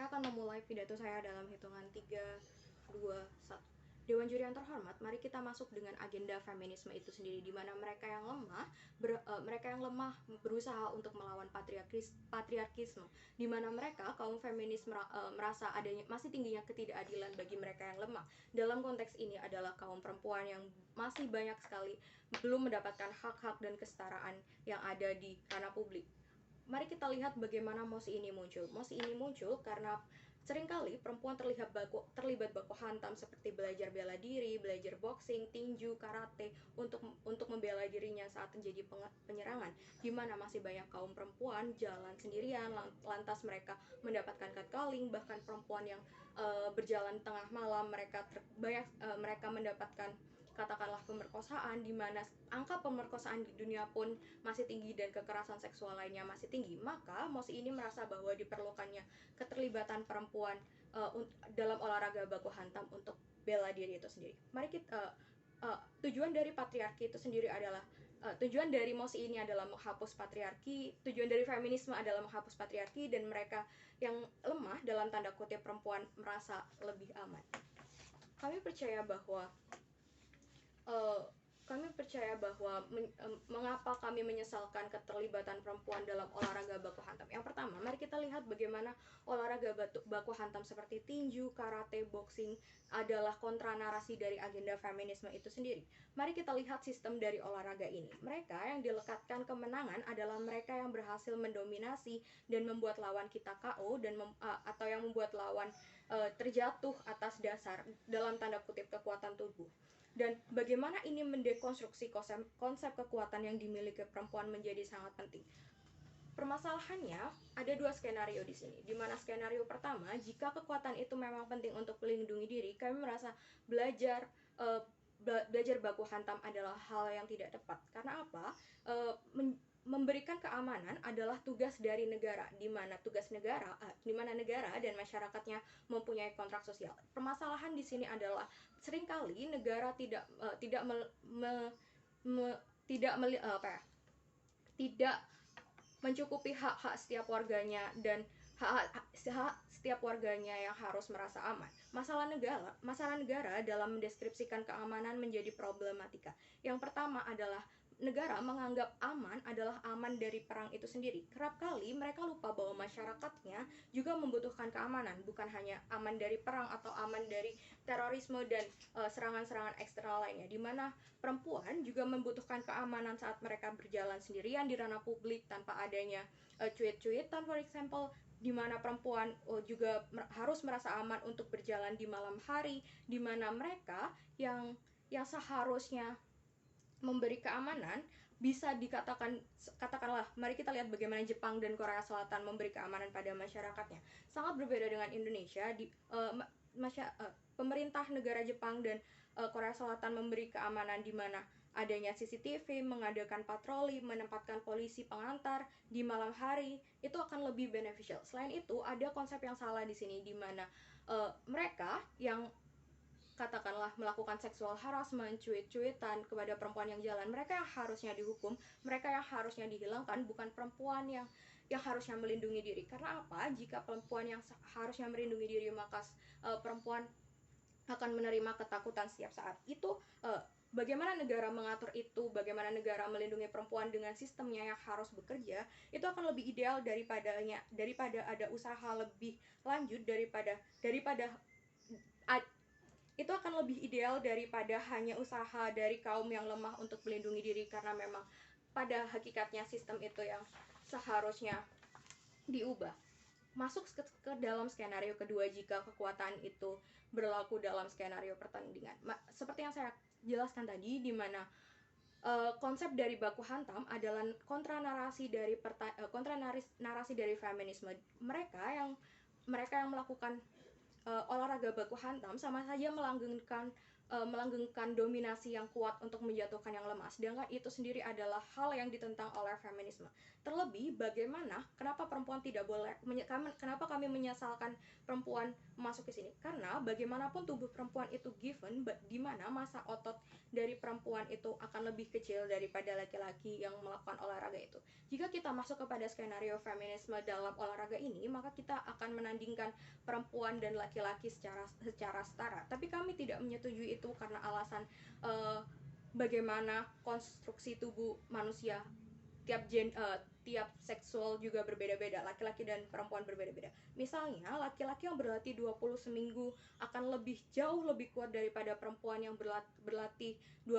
Saya akan memulai pidato saya dalam hitungan 3, 2, 1. Dewan juri yang terhormat, mari kita masuk dengan agenda feminisme itu sendiri, di mana mereka yang lemah berusaha untuk melawan patriarkisme, di mana mereka kaum feminis merasa adanya masih tingginya ketidakadilan bagi mereka yang lemah. Dalam konteks ini adalah kaum perempuan yang masih banyak sekali belum mendapatkan hak-hak dan kesetaraan yang ada di ranah publik. Mari kita lihat bagaimana mosi ini muncul. Mosi ini muncul karena seringkali perempuan terlibat baku hantam seperti belajar bela diri, belajar boxing, tinju, karate untuk membela dirinya saat terjadi penyerangan, di mana masih banyak kaum perempuan jalan sendirian, lantas mereka mendapatkan catcalling, bahkan perempuan yang berjalan tengah malam mereka mendapatkan katakanlah pemerkosaan, di mana angka pemerkosaan di dunia pun masih tinggi dan kekerasan seksual lainnya masih tinggi. Maka Mosi ini merasa bahwa diperlukannya keterlibatan perempuan dalam olahraga baku hantam untuk bela diri itu sendiri. Mari kita tujuan dari patriarki itu sendiri adalah tujuan dari Mosi ini adalah menghapus patriarki, tujuan dari feminisme adalah menghapus patriarki, dan mereka yang lemah dalam tanda kutip perempuan merasa lebih aman. Kami percaya bahwa uh, mengapa kami menyesalkan keterlibatan perempuan dalam olahraga baku hantam. Yang pertama, mari kita lihat bagaimana olahraga baku hantam seperti tinju, karate, boxing adalah kontra narasi dari agenda feminisme itu sendiri. Mari kita lihat sistem dari olahraga ini. Mereka yang dilekatkan kemenangan adalah mereka yang berhasil mendominasi dan membuat lawan kita KO atau yang membuat lawan terjatuh atas dasar dalam tanda kutip kekuatan tubuh. Dan bagaimana ini mendekonstruksi konsep kekuatan yang dimiliki perempuan menjadi sangat penting. Permasalahannya ada dua skenario di sini. Di mana skenario pertama, jika kekuatan itu memang penting untuk melindungi diri, kami merasa belajar baku hantam adalah hal yang tidak tepat. Karena apa? Memberikan keamanan adalah tugas dari negara, di mana negara dan masyarakatnya mempunyai kontrak sosial. Permasalahan di sini adalah seringkali negara tidak mencukupi hak-hak setiap warganya, dan hak setiap warganya yang harus merasa aman. Masalah negara dalam mendeskripsikan keamanan menjadi problematika. Yang pertama adalah negara menganggap aman adalah aman dari perang itu sendiri. Kerap kali mereka lupa bahwa masyarakatnya juga membutuhkan keamanan, bukan hanya aman dari perang atau aman dari terorisme dan serangan-serangan eksternal lainnya, di mana perempuan juga membutuhkan keamanan saat mereka berjalan sendirian di ranah publik tanpa adanya cuit-cuitan, for example, di mana perempuan juga harus merasa aman untuk berjalan di malam hari, di mana mereka yang seharusnya memberi keamanan bisa katakanlah, mari kita lihat bagaimana Jepang dan Korea Selatan memberi keamanan pada masyarakatnya. Sangat berbeda dengan Indonesia. Pemerintah negara Jepang dan Korea Selatan memberi keamanan di mana adanya CCTV, mengadakan patroli, menempatkan polisi pengantar di malam hari, itu akan lebih beneficial. Selain itu, ada konsep yang salah di sini, di mana mereka yang katakanlah melakukan seksual harassment, cuit-cuitan kepada perempuan yang jalan, mereka yang harusnya dihukum, mereka yang harusnya dihilangkan, bukan perempuan yang harusnya melindungi diri. Karena apa? Jika perempuan yang harusnya melindungi diri, maka perempuan akan menerima ketakutan setiap saat. Itu bagaimana negara mengatur itu, bagaimana negara melindungi perempuan dengan sistemnya yang harus bekerja, itu akan lebih ideal daripada ada usaha lebih lanjut, daripada itu akan lebih ideal daripada hanya usaha dari kaum yang lemah untuk melindungi diri, karena memang pada hakikatnya sistem itu yang seharusnya diubah. Masuk ke dalam skenario kedua, jika kekuatan itu berlaku dalam skenario pertandingan. Seperti yang saya jelaskan tadi, di mana konsep dari baku hantam adalah kontra narasi dari feminisme. Mereka yang melakukan olahraga baku hantam sama saja melanggengkan melanggengkan dominasi yang kuat untuk menjatuhkan yang lemah, sedangkan itu sendiri adalah hal yang ditentang oleh feminisme. Terlebih, kenapa perempuan tidak boleh, kenapa kami menyesalkan perempuan masuk ke sini? Karena bagaimanapun tubuh perempuan itu given, di mana massa otot dari perempuan itu akan lebih kecil daripada laki-laki yang melakukan olahraga itu. Jika kita masuk kepada skenario feminisme dalam olahraga ini, maka kita akan menandingkan perempuan dan laki-laki secara setara. Tapi kami tidak menyetujui itu karena alasan bagaimana konstruksi tubuh manusia tiap seksual juga berbeda-beda, laki-laki dan perempuan berbeda-beda. Misalnya, laki-laki yang berlatih 20 seminggu akan jauh lebih kuat daripada perempuan yang berlatih 20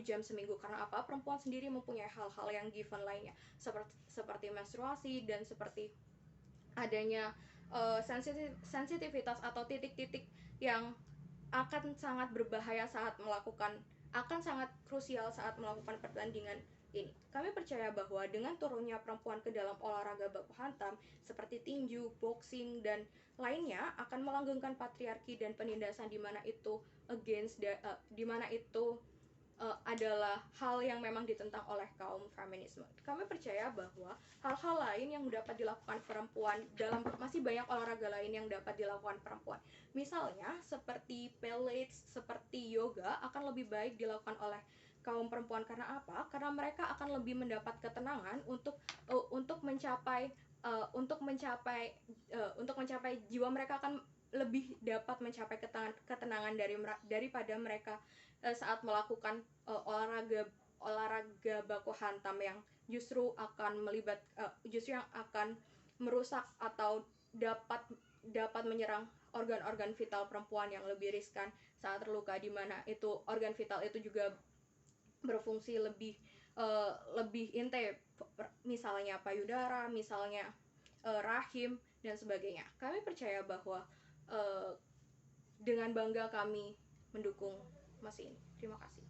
jam seminggu. Karena apa? Perempuan sendiri mempunyai hal-hal yang given lainnya, seperti menstruasi dan seperti adanya sensitivitas atau titik-titik yang akan sangat krusial saat melakukan pertandingan ini. Kami percaya bahwa dengan turunnya perempuan ke dalam olahraga baku hantam seperti tinju, boxing, dan lainnya akan melanggengkan patriarki dan penindasan, di mana itu adalah hal yang memang ditentang oleh kaum feminisme. Kami percaya bahwa hal-hal lain yang dapat dilakukan perempuan masih banyak olahraga lain yang dapat dilakukan perempuan. Misalnya seperti pilates, seperti yoga akan lebih baik dilakukan oleh kaum perempuan. Karena apa? Karena mereka akan lebih mendapat ketenangan untuk mencapai jiwa mereka akan lebih dapat mencapai ketenangan daripada mereka saat melakukan olahraga baku hantam yang justru yang akan merusak atau dapat menyerang organ-organ vital perempuan yang lebih riskan saat terluka, di mana itu organ vital itu juga berfungsi lebih inti, misalnya payudara, misalnya rahim dan sebagainya. Kami percaya bahwa dengan bangga kami mendukung Mas ini. Terima kasih.